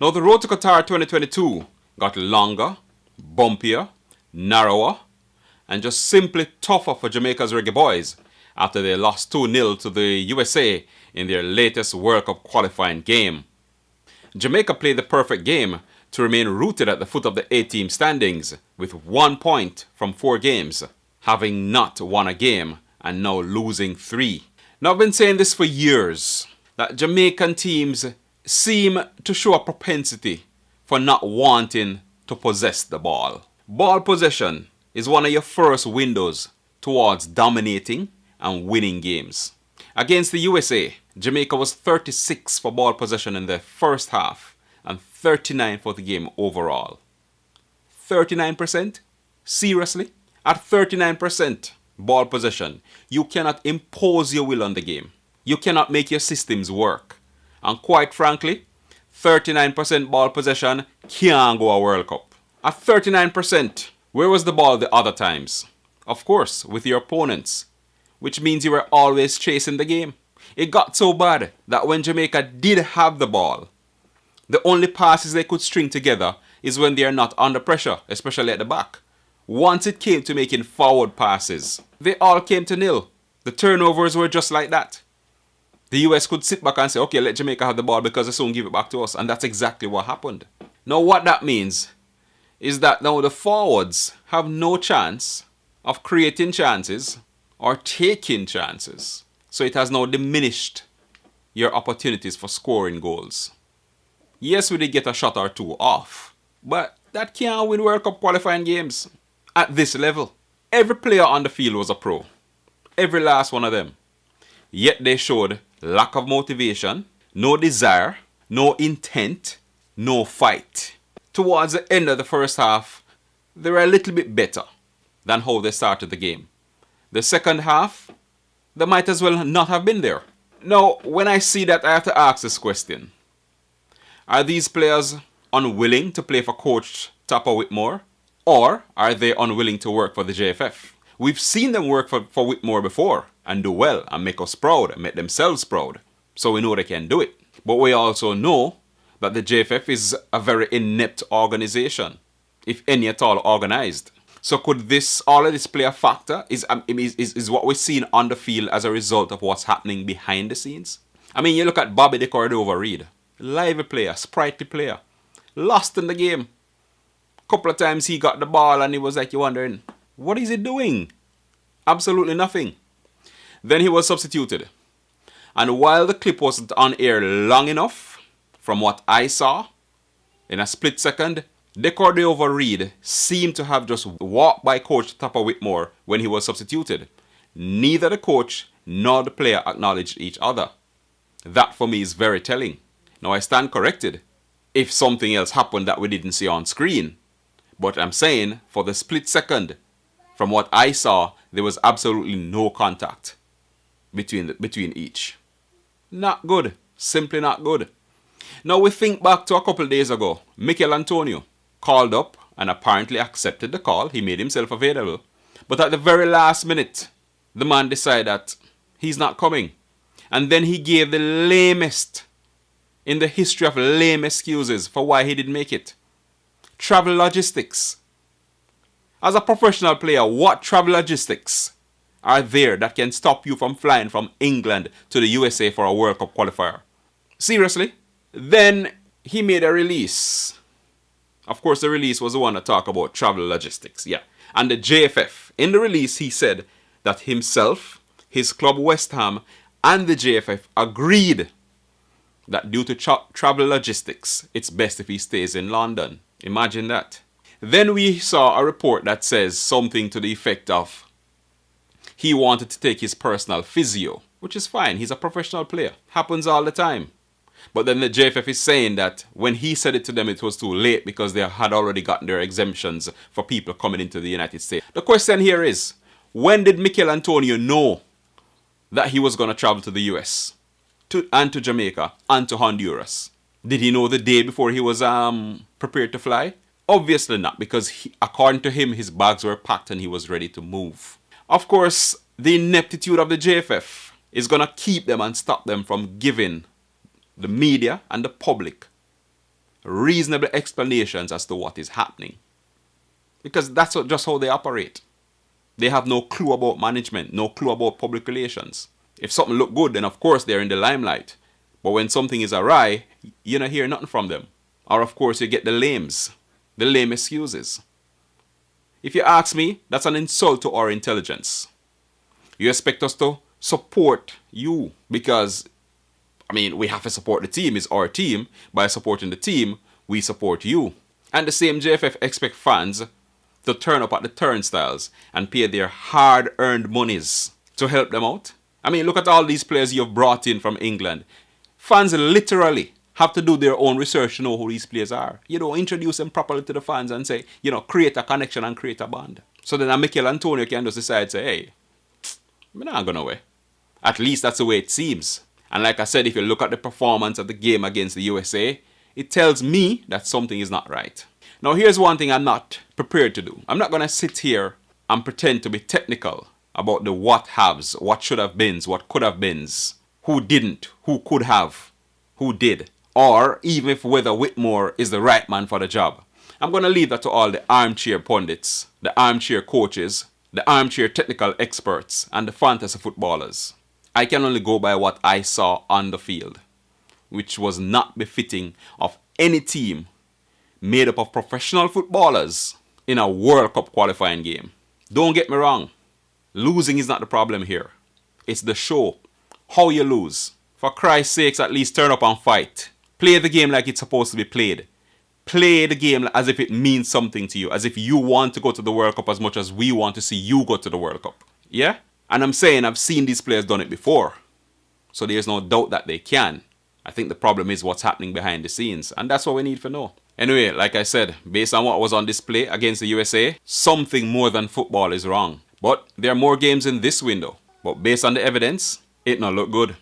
Now the road to Qatar 2022 got longer, bumpier, narrower, and just simply tougher for Jamaica's Reggae Boyz after they lost 2-0 to the USA in their latest World Cup qualifying game. Jamaica played the perfect game to remain rooted at the foot of the 8-team standings with 1 point from 4 games, having not won a game and now losing 3. Now I've been saying this for years, that Jamaican teams seem to show a propensity for not wanting to possess the ball. Ball possession is one of your first windows towards dominating and winning games. Against the USA, Jamaica was 36 for ball possession in the first half and 39 for the game overall. 39%? Seriously? At 39% ball possession, you cannot impose your will on the game. You cannot make your systems work. And quite frankly, 39% ball possession can't go a World Cup. At 39%, where was the ball the other times? Of course, with your opponents, which means you were always chasing the game. It got so bad that when Jamaica did have the ball, the only passes they could string together is when they are not under pressure, especially at the back. Once it came to making forward passes, they all came to nil. The turnovers were just like that. The US could sit back and say, okay, let Jamaica have the ball because they soon give it back to us. And that's exactly what happened. Now what that means is that now the forwards have no chance of creating chances or taking chances. So it has now diminished your opportunities for scoring goals. Yes, we did get a shot or two off, but that can't win World Cup qualifying games at this level. Every player on the field was a pro. Every last one of them. Yet they showed lack of motivation, no desire, no intent, no fight. Towards the end of the first half, they were a little bit better than how they started the game. The second half, they might as well not have been there. Now, when I see that, I have to ask this question. Are these players unwilling to play for Coach Tapper Whitmore? Or are they unwilling to work for the JFF? We've seen them work for Whitmore before and do well and make us proud and make themselves proud. So we know they can do it. But we also know that the JFF is a very inept organization, if any at all organized. So could all of this play a factor? Is what we're seeing on the field as a result of what's happening behind the scenes? I mean, you look at Bobby the Cordova-Reid. Lively player, sprightly player. Lost in the game. Couple of times he got the ball and he was like, you're wondering, what is he doing? Absolutely nothing. Then he was substituted. And while the clip wasn't on air long enough, from what I saw, in a split second, the Cordova-Reid seemed to have just walked by Coach Tapper Whitmore when he was substituted. Neither the coach nor the player acknowledged each other. That for me is very telling. Now I stand corrected if something else happened that we didn't see on screen. But I'm saying, for the split second, from what I saw, there was absolutely no contact between each. Not good. Simply not good. Now we think back to a couple of days ago. Mikel Antonio called up and apparently accepted the call. He made himself available. But at the very last minute, the man decided that he's not coming. And then he gave the lamest in the history of lame excuses for why he didn't make it. Travel logistics. As a professional player, what travel logistics are there that can stop you from flying from England to the USA for a World Cup qualifier? Seriously? Then he made a release. Of course, the release was the one that talked about travel logistics. Yeah. And the JFF, in the release, he said that himself, his club West Ham, and the JFF agreed that due to travel logistics, it's best if he stays in London. Imagine that. Then we saw a report that says something to the effect of he wanted to take his personal physio, which is fine. He's a professional player. Happens all the time. But then the JFF is saying that when he said it to them, it was too late because they had already gotten their exemptions for people coming into the United States. The question here is, when did Mikel Antonio know that he was going to travel to the US? And to Jamaica and to Honduras? Did he know the day before he was prepared to fly? Obviously not, because according to him, his bags were packed and he was ready to move. Of course, the ineptitude of the JFF is going to keep them and stop them from giving the media and the public reasonable explanations as to what is happening. Because that's just how they operate. They have no clue about management, no clue about public relations. If something look good, then of course they're in the limelight. But when something is awry, you don't hear nothing from them. Or of course you get the lame excuses. If you ask me, that's an insult to our intelligence. You expect us to support you because, we have to support the team. It's our team. By supporting the team, we support you. And the same JFF expect fans to turn up at the turnstiles and pay their hard-earned monies to help them out. Look at all these players you've brought in from England. Fans literally have to do their own research to know who these players are. Introduce them properly to the fans and say, create a connection and create a bond. So then Mikel Antonio can just decide, say, hey, I'm not going away. At least that's the way it seems. And like I said, if you look at the performance of the game against the USA, it tells me that something is not right. Now, here's one thing I'm not prepared to do. I'm not going to sit here and pretend to be technical about the what haves, what should have beens, what could have beens, who didn't, who could have, who did, or even if whether Whitmore is the right man for the job. I'm going to leave that to all the armchair pundits, the armchair coaches, the armchair technical experts, and the fantasy footballers. I can only go by what I saw on the field, which was not befitting of any team made up of professional footballers in a World Cup qualifying game. Don't get me wrong, losing is not the problem here. It's the show, how you lose. For Christ's sakes, at least turn up and fight. Play the game like it's supposed to be played. Play the game as if it means something to you, as if you want to go to the World Cup as much as we want to see you go to the World Cup. Yeah? And I'm saying I've seen these players done it before. So there's no doubt that they can. I think the problem is what's happening behind the scenes. And that's what we need to know. Anyway, like I said, based on what was on display against the USA, something more than football is wrong. But there are more games in this window. But based on the evidence, it not look good.